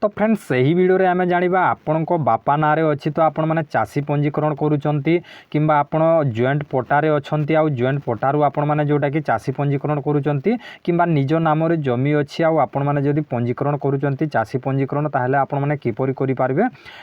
तो फ्रेंड्स सही वीडियो रे आमे जानिबा आपण को बापा ना रे अछि तो आपण माने चासी पंजीकरण करूचंती किंबा आपण जॉइंट पट्टा रे अछंती आ जॉइंट पट्टारू आपण माने जोटा कि चासी पंजीकरण करूचंती किंबा निज नाम रे जमी अछि आ आपण माने जदी पंजीकरण करूचंती चासी पंजीकरण ताहले आपण माने किपरि करि पारबे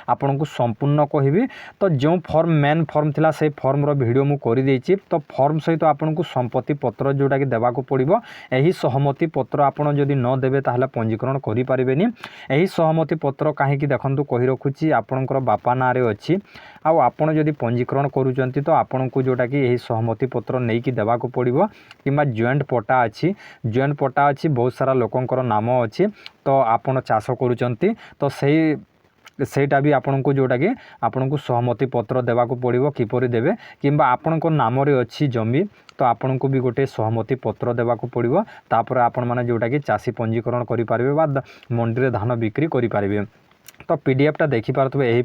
आपण को संपूर्ण कहिबी। तो जो फॉर्म मेन फॉर्म थिला से फॉर्म रो वीडियो मु करि देछि। तो फॉर्म सहित आपण को संपत्ति पत्र जोटा कि देबा को पड़िबो। एही सहमति पत्र आपण जदी न देबे ताहले पंजीकरण करि पारिबेनी। एही सहमति पत्र कहीं देखु कही रखुची आपणकर बापा ना रे अच्छी आपण जदि पंजीकरण करूचंती तो आपण को जोटा कि यही सहमति पत्र नहीं कि देवा को पड़िबो किंबा जॉइंट पट्टा अच्छी जॉइंट पट्टा अच्छी बहुत सारा लोकंकर नाम अच्छी तो आपण चाष करूचंती तो सेटा भी आपण को जोटा कि आपण को सहमति पत्र देवा को पड़िबो किपरि देबे किंबा आपण को नाम रे अच्छी जमी तो आपण को भी गोटे सहमति पत्र देवा को पड़िबो तापर आपण माने जोटा कि चासी पंजीकरण करि पारिबे बा मंडी रे धान बिक्री करि पारिबे। तो पीडीएफ टा देखि पारथबे एही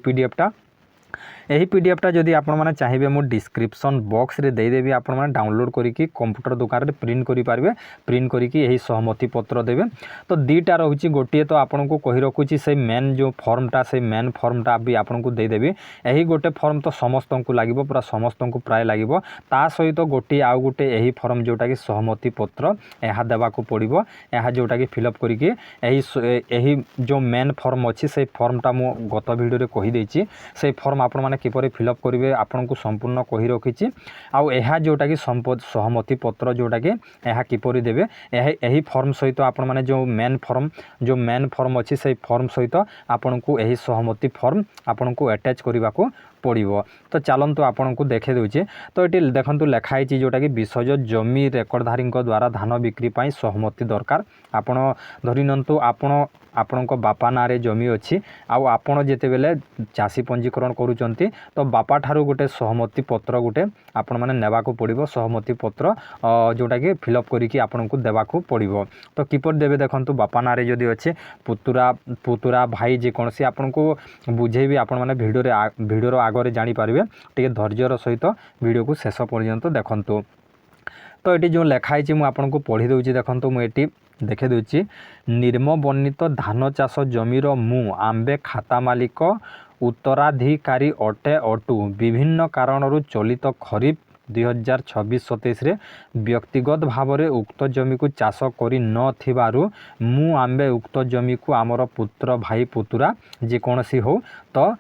पीडीएफ टा जदि आपण माने चाहिबे मो डिस्क्रिप्शन बॉक्स रे दे देबी आपण माने डाउनलोड करिकि कंप्यूटर दुकान रे प्रिंट करि पारबे प्रिंट करिकि एही सहमति पत्र देबे। तो दीटा रहउची गोटे तो आपण को कहि रखुची से मेन जो फॉर्म टा भी आपण को दे देबी। एही गोटे फॉर्म तो समस्त को लागिबो पूरा समस्त को प्राय लागिबो ता सहित गोटे आउ गोटे एही फॉर्म जोटा कि सहमति पत्र एहा देबा को पड़िबो एहा जोटा कि फिलअप करिकि एही जो मेन फॉर्म अछि से फॉर्म टा मो गत वीडियो रे कहि देछि से फॉर्म आपण माने किपरि फिलअप करिवे आपन को संपूर्ण कहि रखिछि आउ एहा जोटा कि सहमति पत्र जोटा कि एहा किपरि देबे एही फॉर्म सहित आपण माने जो मेन फॉर्म अछि से फॉर्म सहित आपन को एही सहमति फॉर्म आपन को अटैच करिवा को पड़िबो। तो चलंतु आपन को देखे देउचे। तो एटी देखंतु लेखाई छि जोटा कि विषय जमी रेकर्डधारी द्वारा धान बिक्री पाई सहमति दरकार आपण धरि नंतु आपण को बापा ना रे जमी अछि आउ आपण जेते बेले चासी पंजीकरण करूचंती तो बापा ठारू गोटे सहमति पत्र गोटे आपण माने नेबा को पड़िबो सहमति पत्र जोटा कि फिलअप करिकि आपण को देबा को पड़िबो। तो किपर देबे देखंतु बापा ना रे जदी अछि पुतुरा भाई जे कोनसी आपण को बुझेबी आपण माने वीडियो रो आगे जानी पारिबे टिके धैर्यर सहित वीडियो को शेष पर्यंत देखंतु। तो ये जो लेखाई मु आपन को पढ़ी दूची देखंतु मु एटी देखे दूची निर्म वर्णित धान चाष जमीर मु आंबे खाता मालिक उत्तराधिकारी अटे अटू विभिन्न कारणरू चलित खरीफ 2026-27 रे व्यक्तिगत भाव में उक्त जमी को चाष करी न थिबारु मु आंबे उक्त जमी को आमर पुत्र भाई पुतुरा जे कोनसी हो तो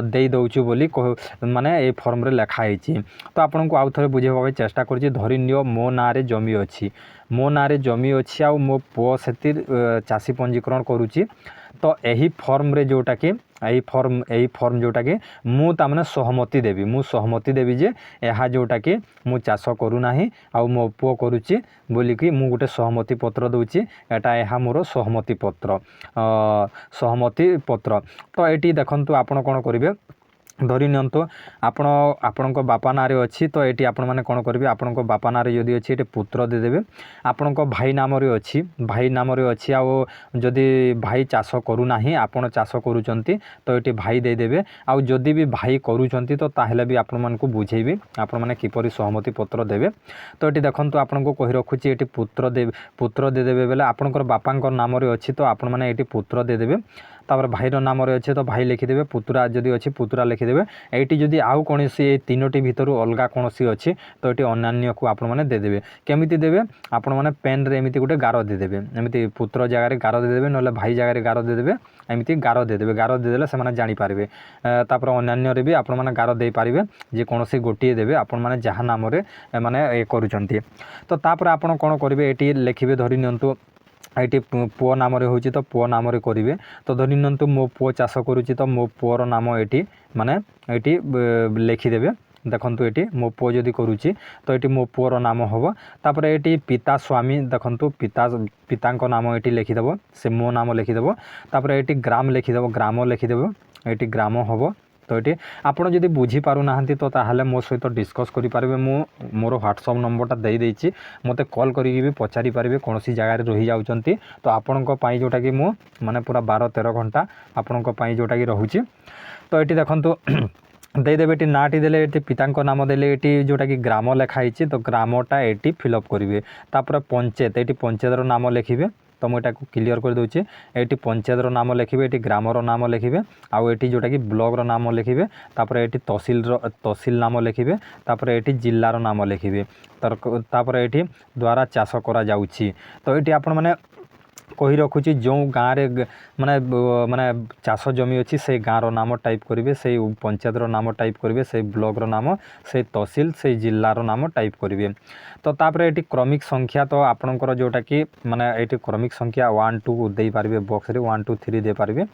दे दउछु बोली माने ए फॉर्म रे लेखा आइछि। तो आपन को आउ थरे बुझेबा चेष्टा करछि धरि नियो मो ना रे जमी अछि आ मो पुओ सेतिर चासी पंजीकरण करूछि। तो यही फॉर्म रे जोटा कि यही फॉर्म जोटा कि मु तामने सहमति देबी जे एहा जोटा कि मु चाष करू नाही आ मो पुओ करूछि बोली कि मु गोटे सहमति पत्र दउछि एटा एहा मोर सहमति पत्र। तो एटी देखंतु आपण कोन करिवे धरि नियंतु आपण बापा ना रे अछि तो एटी आपण माने कोन करिवे आपण बापा ना रे जदी अछि एटे पुत्र दे देबे आपण भाई नाम रे अछि आ जदी भाई चाष करू नाही आपण चाष करूचंती तो एटी भाई दे देबे आ जदी भी भाई करूचंती तो ताहेले भी आपण मान को बुझेबी आपण माने किपरि सहमति पत्र देबे। तो एटी देखंतु आपण को कहि रखुची एटी पुत्र दे देबे बेले आपण बापांकर नाम रे अछि तो आपण माने एटी पुत्र दे देबे तापर भाई रो नाम रे अछि तो भाई लिखि देबे पुतुरा जदी अछि पुतुरा लिखि देबे एटी जदी आउ कोनसी ए तीनोटी भितरु अलगा कोनसी अछि तो एटी अन्यान्य को आपण माने दे देबे केमिति देबे आपण माने पेन रे एमिति गोटे गारो दे देबे एमिति पुत्र जगह रे गारो दे देबे नले भाई जगह रे गारो दे देबे एमिति गारो दे देले से माने जानि पारिबे। तापर अन्यान्य रे भी आपण माने गारो दे पारिबे जे कोनसी गोटी देबे आपण माने जहा नाम रे माने ए करूचंती। तो तापर आपण कोन करिवे एटी लिखिबे धरि नियंतु एटी पुओ नाम रे होची तो पुओ नाम रे करिवे। तो धरि नियंतु मो पुओ चाष करूची तो मो पुओर नाम एटी माने एटी लिखि देबे देखंतु एटी मो पुओ जदी करूची तो एटी मो पुओर नाम होबो। तापर एटी पिता स्वामी देखंतु पितांको नाम एटी लिखि देबो से मो नाम लिखि देबो। तापर एटी ग्राम लिखि देबो एटी ग्राम होबो। तो ये आपड़ जब बुझी पारु नाहंती तो ताहले मो सहित डिस्कस करि पारबे मोर व्हाट्सएप नंबरटा दे देछि मते कॉल करिकि भी पचारि पारबे कोनोसी जगह रे रहि जाउचंती तो आपणको पई जोटा कि मो माने पूरा 12-13 घंटा आपणको पई जोटा कि रहूची। तो एटी देखंतु दे देबे एटी नाटी देले एटी पितांको नाम देले एटी जोटा कि ग्राम लेखाइछि तो ग्रामटा एटी फिलअप करिवे। तापर पंचायत एटी पंचायतर नाम लिखिबे तो मुझे क्लियर कर दूसरी ये पंचायतर नाम लिखे ये ग्रामर नाम लिखे आउ ये जोटा कि ब्लॉक नाम लिखे तापर ये तहसिल नाम लिखे तापर ये जिलार नाम लिखे तापर ये द्वारा चाष करा जाउछि तो ये आपण मैंने कही रखुची जो गाँव रे माने माने चाष जमी अच्छी से गाँव नाम टाइप करेंगे से पंचायतर नाम टाइप करेंगे से ब्लॉक नाम से तहसिल से जिलार नाम टाइप करेंगे तो तापर ये क्रमिक संख्या तो आपणकर जोटा कि माने ये क्रमिक संख्या 1 2 दे पारे बॉक्स रे 1 2 3 दे पारे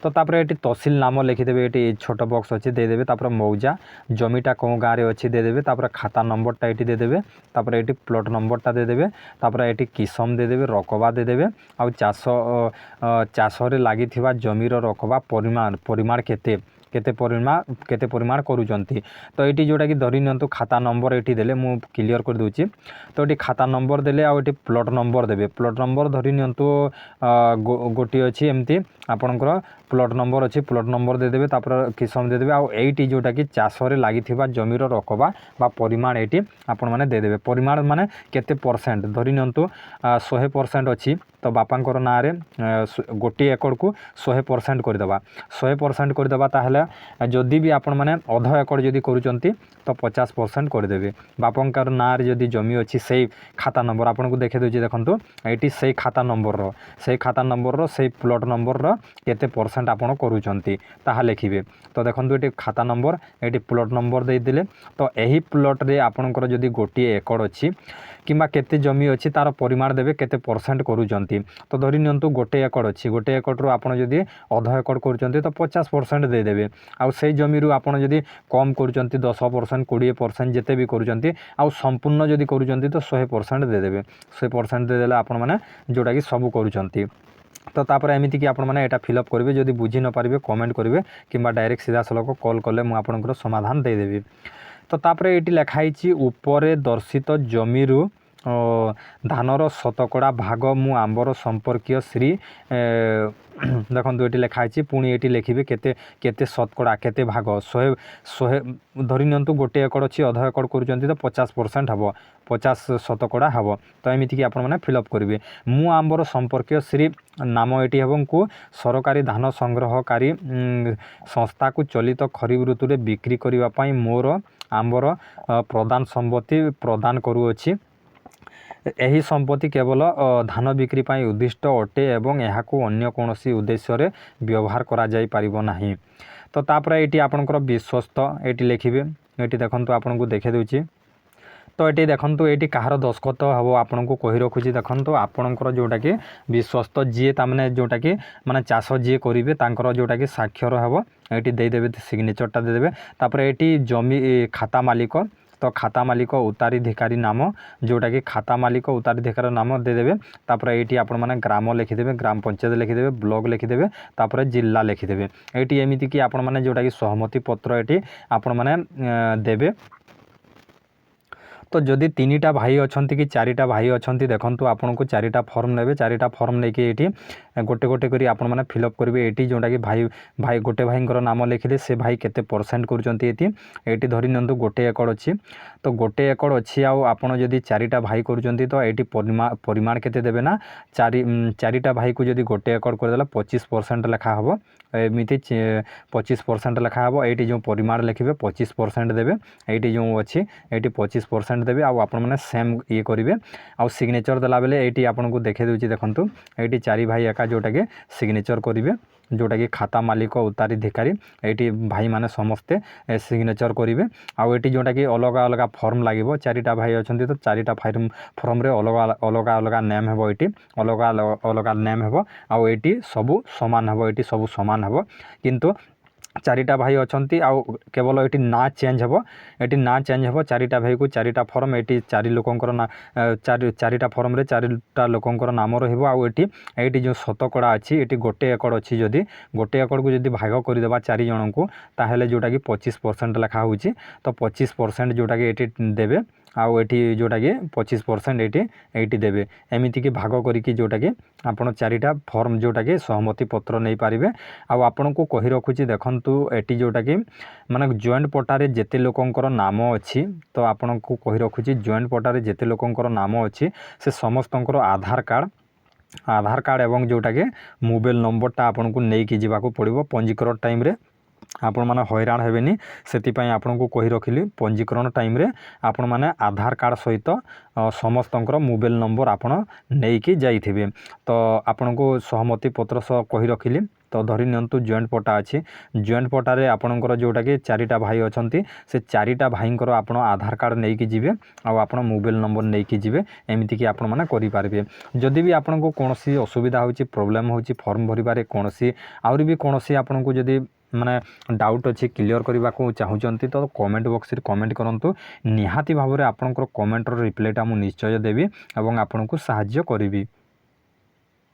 तो तापर ये तहसिल नाम लिखिदेवे ये छोट बॉक्स अच्छे देदेवे तापर मौजा जमीटा कौ गाँव में अच्छी देदेवे तापर खाता नंबरटा ये देदेवे तापर ये प्लॉट नंबरटा देदेवे तापर ये किसम देदेवे रकबा देदेवे आउ चाष रे लगी जमीर रकबा परिमाण केते परिमाण करूचंती तो ये जोटा कि धरी नियंतु खाता नंबर ये देले मु क्लियर कर दूची तो ये खाता नंबर देले आउ ये प्लॉट नंबर देवे प्लॉट नंबर धरी नियंतु गोटी अच्छी एमती आपणकर प्लॉट नंबर अच्छी प्लॉट नंबर देदेवे तापर किसम देदेवे आउ एटी जोटा कि चाष रे लगी जमीर रकबा बा परिमाण ये आपण मैंने देदेवे परिमाण माने केते परसेंट धरी नियंतु 100% अच्छी तो बापांकर ना रे गोटे एकड़ को 100% करदेवा 100% करदेवा ताहले जदि भी आपण मैंने अध एकड़ जदि करूचंती तो 50% करदेवे बापांकर ना रे जदि जमी अच्छी से खाता नंबर आपन को देखे दूची देखंतु एटी से खाता नंबर रो से प्लॉट नंबर रो केते परसेंट आपण करूचंती ताहा लिखिबे तो देखंतु एटी खाता नंबर एटी प्लॉट नंबर दे दिले तो एही प्लॉट रे आपणकर जदि गोटे एकड़ अच्छी किंबा केते जमी अच्छी तार परिमाण देवे केते परसेंट करूचंती तो धरी नियंतु गोटे एकड़ अच्छी गोटे एकड़ रो आपण जदि अध एकड़ करूचंती तो 50% दे देवे आउ से जमी रु आपण जदि कम करूचंती 10% 20% जेते भी करूचंती आउ संपूर्ण जदि करूचंती तो 100% दे देवे 100% दे देले आपण माने जोटा कि सब करूचंती तो तापर एमिति कि आपण माने एटा फिलअप करेंगे जदि बुझी न पारिबे कमेंट करेंगे किंबा डायरेक्ट सीधा सलक कॉल कले मु आपनकर समाधान दे देबी तो तापर एटी लिखाई उपरे दर्शित जमीरु धानर शतकड़ा भाग मु आंबर संपर्कीय श्री देखो ये लिखाई पुणी ये लिखे केते केते शतकड़ा केते भाग 100 धरी नियंतु गोटे एकड़ अच्छी अध एकड़ करूचंती तो 50% हम 50 शतकड़ा हम तो एमती कि आपण मैंने फिलअप करेंगे मु आंबर संपर्कीय श्री नाम ये हम को सरकारी धान संग्रहकारी संस्था को चलित खरीफ ऋतु रे बिक्री करने मोर आंबर प्रदान संपत्ति प्रदान करूअछि यही संपत्ति केवल धान बिक्री पाई उद्दिष्ट अटे एवं यहाँ अन्य कौन उद्देश्य रे व्यवहार करा जाई परिबो नाही तो तापर ये आपनकर विश्वस्त ये लिखिबे ये देखंतु आपन को देखे दूची तो ये देखंतु ये कहार दस्खत हम आपन को कही रखुची देखंतु आपनकर जोटा कि विश्वस्त जी तामने जोटा कि माने चाष जी करेंगे तांकर जोटा कि साक्षर हम ये देदेवे सिग्नेचरटा देदेवे तापर ये जमी खाता मालिक तो खाता मालिक उत्तराधिकारी नाम जोटा कि खाता मालिक उत्तराधिकारी नाम देदेवे तापर ये आपण मैंने ग्राम लिखिदेवे ग्राम पंचायत लिखिदेवे ब्लॉक लिखिदेवे तापर जिला लिखिदेवे ये एमती कि आपण मैंने जोटा कि सहमति पत्र ये आपण मैंने देवे तो जदि 3टा भाई अच्छा कि 4टा भाई अच्छा देखो आपन को 4टा फॉर्म ने 4टा फॉर्म लेके ये गोटे गोटे करी आपण मैंने फिलअप करेंगे ये जोटा कि भाई गोटे भाई नाम लिखिले से भाई केते परसेंट करुँच ये धरी नियंतु गोटे एकड़ अच्छी तो गोटे एकड़ अच्छी आपड़ जदि 4टा भाई करुँच तो ये परिमाण केते देवे ना 4टा भाई को जदि गोटे एकड़ करदेला 25% लेखा हम एमती 25% लेखा हम ये जो परिमाण लिखे 25% देवे ये जो अच्छी ये 25% देवे आपण मैंने सेम ये करेंगे आउ सिग्नेचर देला बेले ये आपन को देखे दूची देखंतु ये 4 भाई एका जोटा कि सिग्नेचर करेंगे जोटा कि खाता मालिक उत्तराधिकारी ये भाई माने समस्ते सिग्नेचर करेंगे आउ ये जोटा कि अलग अलग फॉर्म लगे 4टा भाई अच्छा तो 4टा फॉर्म रे अलग अलग नेम हे ये अलग अलग नेम हे आउ ये सबू सामान हे ये सबू सामान हे किंतु 4टा भाई अच्छा केवल ये ना चेंज हे ये ना चेंज हे 4टा भाई को 4टा फॉर्म ये 4 लोकंकर ना 4टा फॉर्म रे 4टा लोकंकर नाम रहिबो आउ ये जो शतकड़ा अच्छी ये गोटे एकड़ अच्छी जदि गोटे एकड़ को जदि भाग करदेवा 4 जन को ताहेले जोटा कि 25% लेखा होची तो 25% जोटा कि ये देवे आउ ये जोटा कि 25% ये देवे एमती कि भाग करिकी जोटा कि आपण 4टा फॉर्म जोटा कि सहमति पत्र नहीं पारिबे आउ आपण को कही रखुची देखंतु एटी जोटा कि माने जॉइंट पट्टारे जेते लोकंकर नाम अच्छी तो आपण को कही रखुची जॉइंट पट्टारे जेते लोकंकर नाम अच्छी से समस्तंकर आधार कार्ड आधार कार्ड एवं जोटाकि मोबाइल नंबरटा आपन को नहीं जावाक पड़ो पंजीकरण टाइम रे आपण मैंने हैरान हेबेनी से आपन को कही रखिली पंजीकरण टाइम रे आपण मैंने आधार कार्ड सहित समस्तंकर मोबाइल नंबर आपण नहीं जाइथिबे। तो आपन को सहमति पत्र सह कही रखिली। तो धरी नियंतु जॉइंट पट्टा अच्छी जॉइंट पट्टारे आपणकर जोटा कि चारिटा भाई अच्छा से चारिटा भाईंकर आपण आधार कार्ड नहीं कि जीवे आपण मोबाइल नंबर नहीं कि जीवे एमती कि आपण माने करि पारिबे। जदि भी आपन को कोनोसी असुविधा होची प्रोब्लेम होची फॉर्म भरिबारे कोनोसी आउरी भी कोनोसी आपन को जदि माने डाउट अच्छी क्लियर करने को चाहूँगी तो कमेंट बॉक्स रे कमेंट करूँ निहाती भाव में आपंकर कमेंटर रिप्लाईटा मुझे निश्चय देवी और आपन को साहाय्य करी।